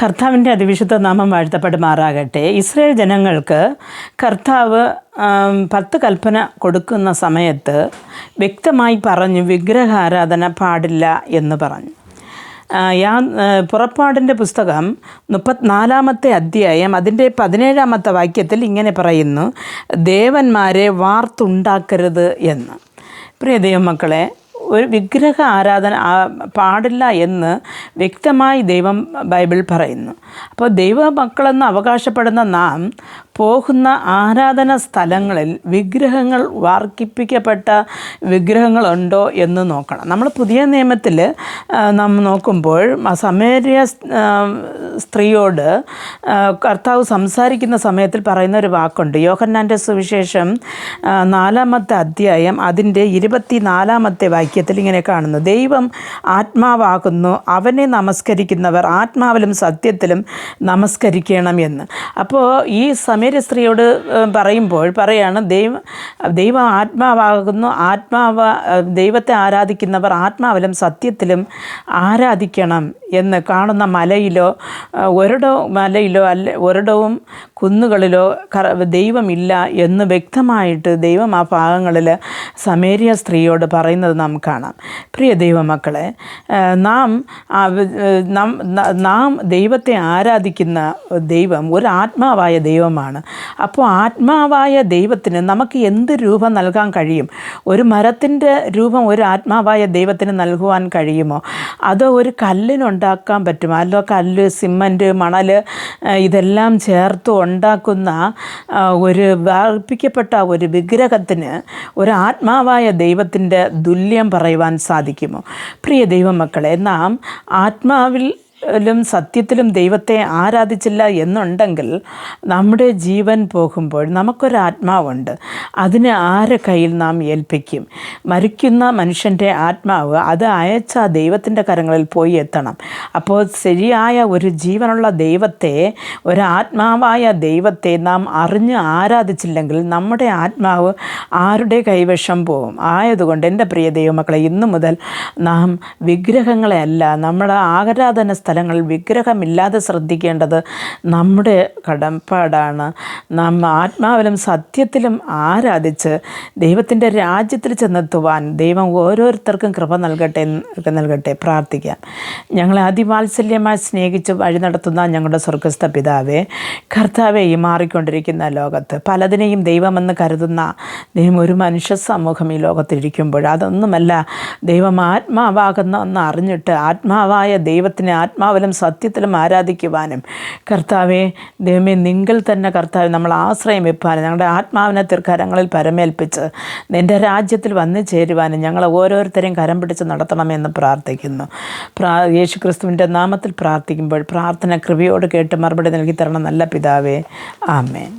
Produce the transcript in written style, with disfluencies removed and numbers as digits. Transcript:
കർത്താവിൻ്റെ അതിവിശുദ്ധ നാമം വാഴ്ത്തപ്പെടുമാറാകട്ടെ. ഇസ്രായേൽ ജനങ്ങൾക്ക് കർത്താവ് 10 കൽപ്പന കൊടുക്കുന്ന സമയത്ത് വ്യക്തമായി പറഞ്ഞു, വിഗ്രഹാരാധന പാടില്ല എന്ന് പറഞ്ഞു. പുറപ്പാടിൻ്റെ പുസ്തകം 34-ാമത്തെ അധ്യായം അതിൻ്റെ 17-ാമത്തെ വാക്യത്തിൽ ഇങ്ങനെ പറയുന്നു, ദേവന്മാരെ വാർത്തുണ്ടാക്കരുത് എന്ന്. പ്രിയ ദൈവമക്കളെ, ഒരു വിഗ്രഹ ആരാധന പാടില്ല എന്ന് വ്യക്തമായി ബൈബിൾ പറയുന്നു. അപ്പോൾ ദൈവമക്കളെന്ന് അവകാശപ്പെടുന്ന നാം പോകുന്ന ആരാധന സ്ഥലങ്ങളിൽ വിഗ്രഹങ്ങൾ, വാർക്കിപ്പിക്കപ്പെട്ട വിഗ്രഹങ്ങളുണ്ടോ എന്ന് നോക്കണം. നമ്മൾ പുതിയ നിയമത്തിൽ നാം നോക്കുമ്പോൾ സമേരിയ സ്ത്രീയോട് കർത്താവ് സംസാരിക്കുന്ന സമയത്തിൽ പറയുന്ന ഒരു വാക്കുണ്ട്. യോഹന്നാൻ്റെ സുവിശേഷം 4-ാമത്തെ അധ്യായം അതിൻ്റെ 24-ാമത്തെ വാക്യത്തിൽ ഇങ്ങനെ കാണുന്നു, ദൈവം ആത്മാവാകുന്നു, അവനെ നമസ്കരിക്കുന്നവർ ആത്മാവിലും സത്യത്തിലും നമസ്കരിക്കണം എന്ന്. അപ്പോൾ ഈ സമേര്യ സ്ത്രീയോട് പറയുമ്പോൾ പറയാണ്, ദൈവം ആത്മാവാകുന്നു, ദൈവത്തെ ആരാധിക്കുന്നവർ ആത്മാവിലും സത്യത്തിലും ആരാധിക്കണം എന്ന്. കാണുന്ന മലയിലോ ഒരിടവും കുന്നുകളിലോ ദൈവമില്ല എന്ന് വ്യക്തമായിട്ട് ദൈവം ആ ഭാഗങ്ങളിൽ സമേരിയ സ്ത്രീയോട് പറയുന്നത് നാം കാണാം. പ്രിയ ദൈവമക്കളെ, നാം ദൈവത്തെ ആരാധിക്കുന്ന ദൈവം ഒരു ആത്മാവായ ദൈവമാണ്. അപ്പോൾ ആത്മാവായ ദൈവത്തിന് നമുക്ക് എന്ത് രൂപം നൽകാൻ കഴിയും? ഒരു മരത്തിൻ്റെ രൂപം ഒരു ആത്മാവായ ദൈവത്തിന് നൽകുവാൻ കഴിയുമോ? അതോ ഒരു കല്ലിനുണ്ടാക്കാൻ പറ്റുമോ? അല്ലോ കല്ല്, സിമൻറ്റ്, മണൽ ഇതെല്ലാം ചേർത്ത് ഉണ്ടാക്കുന്ന ഒരു വാർപ്പിക്കപ്പെട്ട ഒരു വിഗ്രഹത്തിന് ഒരു ആത്മാവായ ദൈവത്തിൻ്റെ തുല്യം പറയുവാൻ സാധിക്കുമോ? പ്രിയ ദൈവമക്കളെ, നാം ആത്മാവിലും സത്യത്തിലും ദൈവത്തെ ആരാധിച്ചില്ല എന്നുണ്ടെങ്കിൽ നമ്മുടെ ജീവൻ പോകുമ്പോൾ നമുക്കൊരാത്മാവുണ്ട്. അതിന് ആരെ കയ്യിൽ നാം ഏൽപ്പിക്കും? മരിക്കുന്ന മനുഷ്യൻ്റെ ആത്മാവ് അത് അയച്ച ദൈവത്തിൻ്റെ കരങ്ങളിൽ പോയി എത്തണം. അപ്പോൾ ശരിയായ ഒരു ജീവനുള്ള ദൈവത്തെ, ഒരാത്മാവായ ദൈവത്തെ നാം അറിഞ്ഞ് ആരാധിച്ചില്ലെങ്കിൽ നമ്മുടെ ആത്മാവ് ആരുടെ കൈവശം പോകും? ആയതുകൊണ്ട് എൻ്റെ പ്രിയ ദൈവമക്കളെ, ഇന്നു മുതൽ നാം വിഗ്രഹങ്ങളെ അല്ല, നമ്മുടെ ആരാധന സ്ഥലങ്ങളിൽ വിഗ്രഹമില്ലാതെ ശ്രദ്ധിക്കേണ്ടത് നമ്മുടെ കടപ്പാടാണ്. നാം ആത്മാവിലും സത്യത്തിലും ആരാധിച്ച് ദൈവത്തിൻ്റെ രാജ്യത്തിൽ ചെന്നെത്തുവാൻ ദൈവം ഓരോരുത്തർക്കും കൃപ നൽകട്ടെ. പ്രാർത്ഥിക്കാം. ഞങ്ങളെ അതിവാത്സല്യമായി സ്നേഹിച്ച് വഴി നടത്തുന്ന ഞങ്ങളുടെ സ്വർഗ്ഗസ്ഥ പിതാവേ, കർത്താവേ, ഈ മാറിക്കൊണ്ടിരിക്കുന്ന ലോകത്ത് പലതിനെയും ദൈവമെന്ന് കരുതുന്ന ഒരു മനുഷ്യ സമൂഹം ഈ ലോകത്തിരിക്കുമ്പോൾ അതൊന്നുമല്ല, ദൈവം ആത്മാവാകുന്ന ഒന്ന് അറിഞ്ഞിട്ട് ആത്മാവായ ദൈവത്തിനെ ആത്മാവിലും സത്യത്തിലും ആരാധിക്കുവാനും, കർത്താവെ ദൈവമേ, നിങ്ങൾ തന്നെ കർത്താവ് നമ്മൾ ആശ്രയം വെപ്പാനും, ഞങ്ങളുടെ ആത്മാവിനെ കരങ്ങളിൽ പരമേൽപ്പിച്ച് നിൻ്റെ രാജ്യത്തിൽ വന്നു ചേരുവാനും ഞങ്ങളെ ഓരോരുത്തരെയും കരം പിടിച്ച് നടത്തണമെന്ന് പ്രാർത്ഥിക്കുന്നു. യേശു ക്രിസ്തുവിൻ്റെ നാമത്തിൽ പ്രാർത്ഥിക്കുമ്പോൾ പ്രാർത്ഥന കൃപയോട് കേട്ട് മറുപടി നൽകി തരണം നല്ല പിതാവേ. ആമേൻ.